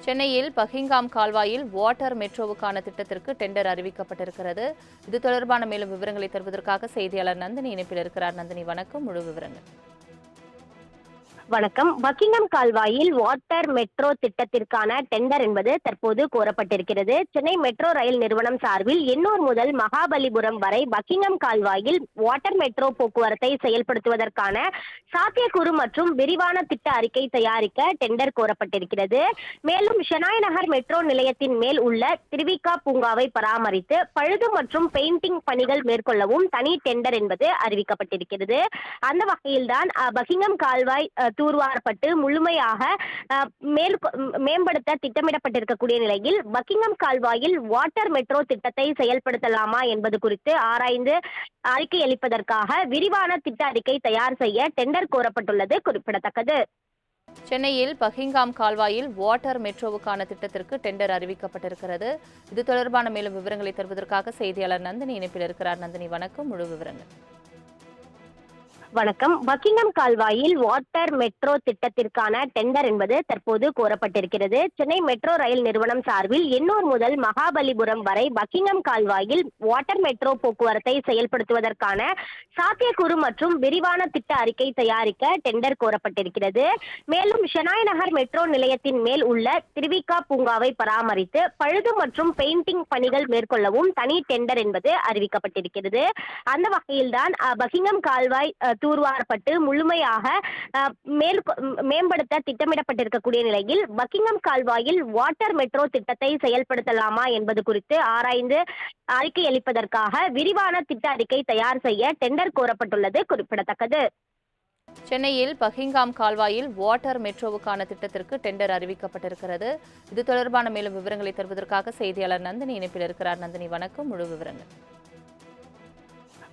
சென்னையில் பஹிங்காம் கால்வாயில் வாட்டர் மெட்ரோவுக்கான திட்டத்திற்கு டெண்டர் அறிவிக்கப்பட்டிருக்கிறது. இது தொடர்பான மேலும் விவரங்களை தருவதற்காக செய்தியாளர் நந்தினி இணைப்பில் இருக்கிறார். நந்தினி, வணக்கம். முழு விவரங்கள். வணக்கம். பக்கிங்ஹாம் கால்வாயில் வாட்டர் மெட்ரோ திட்டத்திற்கான டெண்டர் என்பது தற்போது கோரப்பட்டிருக்கிறது. சென்னை மெட்ரோ ரயில் நிறுவனம் சார்பில் எண்ணூர் முதல் மகாபலிபுரம் வரை பக்கிங்ஹாம் கால்வாயில் வாட்டர் மெட்ரோ போக்குவரத்தை செயல்படுத்துவதற்கான சாத்தியக்கூறு மற்றும் விரிவான திட்ட அறிக்கை தயாரிக்க டெண்டர் கோரப்பட்டிருக்கிறது. மேலும் ஷெனாய் நகர் மெட்ரோ நிலையத்தின் மேல் உள்ள திருவிகா பூங்காவை பராமரித்து பழுது மற்றும் பெயிண்டிங் பணிகள் மேற்கொள்ளவும் தனி டெண்டர் என்பது அறிவிக்கப்பட்டிருக்கிறது. அந்த வகையில்தான் பக்கிங்ஹாம் கால்வாய் தூர்வாரப்பட்டு முழுமையாக மேம்படுத்த திட்டமிடப்பட்டிருக்கக்கூடிய நிலையில் பக்கிங்ஹாம் கால்வாயில் வாட்டர் மெட்ரோ திட்டத்தை செயல்படுத்தலாமா என்பது குறித்து ஆராய்ந்து அறிக்கை அளிப்பதற்காக விரிவான திட்ட அறிக்கை தயார் செய்ய டெண்டர் கோரப்பட்டுள்ளது குறிப்பிடத்தக்கது. சென்னையில் பஹிங்காம் கால்வாயில் வாட்டர் மெட்ரோவுக்கான திட்டத்திற்கு டெண்டர் அறிவிக்கப்பட்டிருக்கிறது. இது தொடர்பான மேலும் விவரங்களை தருவதற்காக செய்தியாளர் நந்தினி இணைப்பில் இருக்கிறார். நந்தினி, வணக்கம். முழு விவரங்கள். வணக்கம். பக்கிங்ஹாம் கால்வாயில் வாட்டர் மெட்ரோ திட்டத்திற்கான டெண்டர் என்பது தற்போது கோரப்பட்டிருக்கிறது. சென்னை மெட்ரோ ரயில் நிறுவனம் சார்பில் எண்ணூர் முதல் மகாபலிபுரம் வரை பக்கிங்ஹாம் கால்வாயில் வாட்டர் மெட்ரோ போக்குவரத்தை செயல்படுத்துவதற்கான சாத்தியக்கூறு மற்றும் விரிவான திட்ட அறிக்கை தயாரிக்க டெண்டர் கோரப்பட்டிருக்கிறது. மேலும் ஷெனாய் நகர் மெட்ரோ நிலையத்தின் மேல் உள்ள திருவிகா பூங்காவை பராமரித்து பழுது மற்றும் பெயிண்டிங் பணிகள் மேற்கொள்ளவும் தனி டெண்டர் என்பது அறிவிக்கப்பட்டிருக்கிறது. அந்த வகையில்தான் பக்கிங்ஹாம் கால்வாய் தூர்வாரப்பட்டு முழுமையாக மேம்படுத்த திட்டமிடப்பட்டிருக்கக்கூடிய நிலையில் பக்கிங்ஹாம் கால்வாயில் வாட்டர் மெட்ரோ திட்டத்தை செயல்படுத்தலாமா என்பது குறித்து ஆராய்ந்து அறிக்கை அளிப்பதற்காக விரிவான திட்ட அறிக்கை தயார் செய்ய டெண்டர் கோரப்பட்டுள்ளது குறிப்பிடத்தக்கது. சென்னையில் பஹிங்காம் கால்வாயில் வாட்டர் மெட்ரோவுக்கான திட்டத்திற்கு டெண்டர் அறிவிக்கப்பட்டிருக்கிறது. இது தொடர்பான மேலும் விவரங்களை தருவதற்காக செய்தியாளர் நந்தினி இணைப்பில் இருக்கிறார். நந்தினி, வணக்கம். முழு விவரங்கள்.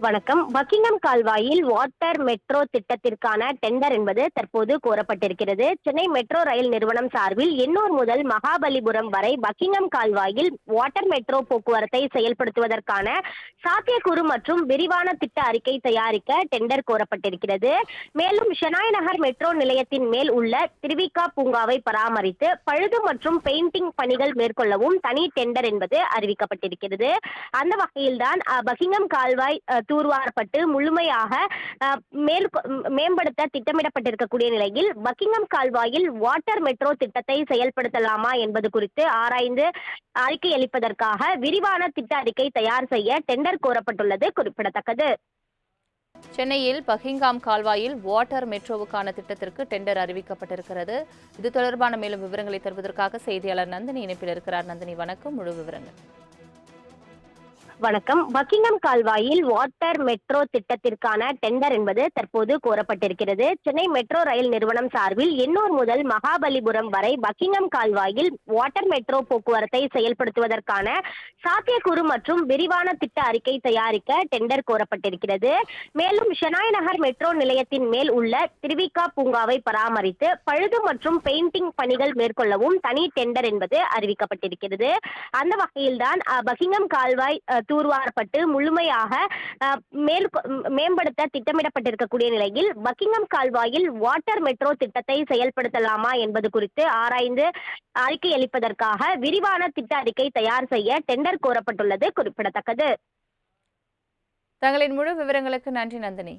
வணக்கம். பக்கிங்ஹாம் கால்வாயில் வாட்டர் மெட்ரோ திட்டத்திற்கான டெண்டர் என்பது தற்போது கோரப்பட்டிருக்கிறது. சென்னை மெட்ரோ ரயில் நிறுவனம் சார்பில் எண்ணூர் முதல் மகாபலிபுரம் வரை பக்கிங்ஹாம் கால்வாயில் வாட்டர் மெட்ரோ போக்குவரத்தை செயல்படுத்துவதற்கான சாத்தியக்கூறு மற்றும் விரிவான திட்ட அறிக்கை தயாரிக்க டெண்டர் கோரப்பட்டிருக்கிறது. மேலும் ஷெனாய் நகர் மெட்ரோ நிலையத்தின் மேல் உள்ள திருவிகா பூங்காவை பராமரித்து பழுது மற்றும் பெயிண்டிங் பணிகள் மேற்கொள்ளவும் தனி டெண்டர் என்பது அறிவிக்கப்பட்டிருக்கிறது. அந்த வகையில்தான் பக்கிங்ஹாம் கால்வாய் தூர்வாரப்பட்டு முழுமையாக மேம்படுத்த திட்டமிடப்பட்டிருக்கக்கூடிய நிலையில் பக்கிங்ஹாம் கால்வாயில் வாட்டர் மெட்ரோ திட்டத்தை செயல்படுத்தலாமா என்பது குறித்து ஆராய்ந்து அறிக்கை அளிப்பதற்காக விரிவான திட்ட அறிக்கை தயார் செய்ய டெண்டர் கோரப்பட்டுள்ளது குறிப்பிடத்தக்கது. சென்னையில் பஹிங்காம் கால்வாயில் வாட்டர் மெட்ரோவுக்கான திட்டத்திற்கு டெண்டர் அறிவிக்கப்பட்டிருக்கிறது. இது தொடர்பான மேலும் விவரங்களை தருவதற்காக செய்தியாளர் நந்தினி இணைப்பில் இருக்கிறார். நந்தினி, வணக்கம். முழு விவரங்கள். வணக்கம். பக்கிங்ஹாம் கால்வாயில் வாட்டர் மெட்ரோ திட்டத்திற்கான டெண்டர் என்பது தற்போது கோரப்பட்டிருக்கிறது. சென்னை மெட்ரோ ரயில் நிறுவனம் சார்பில் எண்ணூர் முதல் மகாபலிபுரம் வரை பக்கிங்ஹாம் கால்வாயில் வாட்டர் மெட்ரோ போக்குவரத்தை செயல்படுத்துவதற்கான சாத்தியக்கூறு மற்றும் விரிவான திட்ட அறிக்கை தயாரிக்க டெண்டர் கோரப்பட்டிருக்கிறது. மேலும் ஷெனாய் நகர் மெட்ரோ நிலையத்தின் மேல் உள்ள திருவிகா பூங்காவை பராமரித்து பழுது மற்றும் பெயிண்டிங் பணிகள் மேற்கொள்ளவும் தனி டெண்டர் என்பது அறிவிக்கப்பட்டிருக்கிறது. அந்த வகையில்தான் பக்கிங்ஹாம் கால்வாய் தூர்வாரப்பட்டு முழுமையாக மேம்படுத்த திட்டமிடப்பட்டிருக்கக்கூடிய நிலையில் பக்கிங்ஹாம் கால்வாயில் வாட்டர் மெட்ரோ திட்டத்தை செயல்படுத்தலாமா என்பது குறித்து ஆராய்ந்து அறிக்கை அளிப்பதற்காக விரிவான திட்ட அறிக்கை தயார் செய்ய டெண்டர் கோரப்பட்டுள்ளது குறிப்பிடத்தக்கது. தங்களின் முழு விவரங்களுக்கு நன்றி நந்தினி.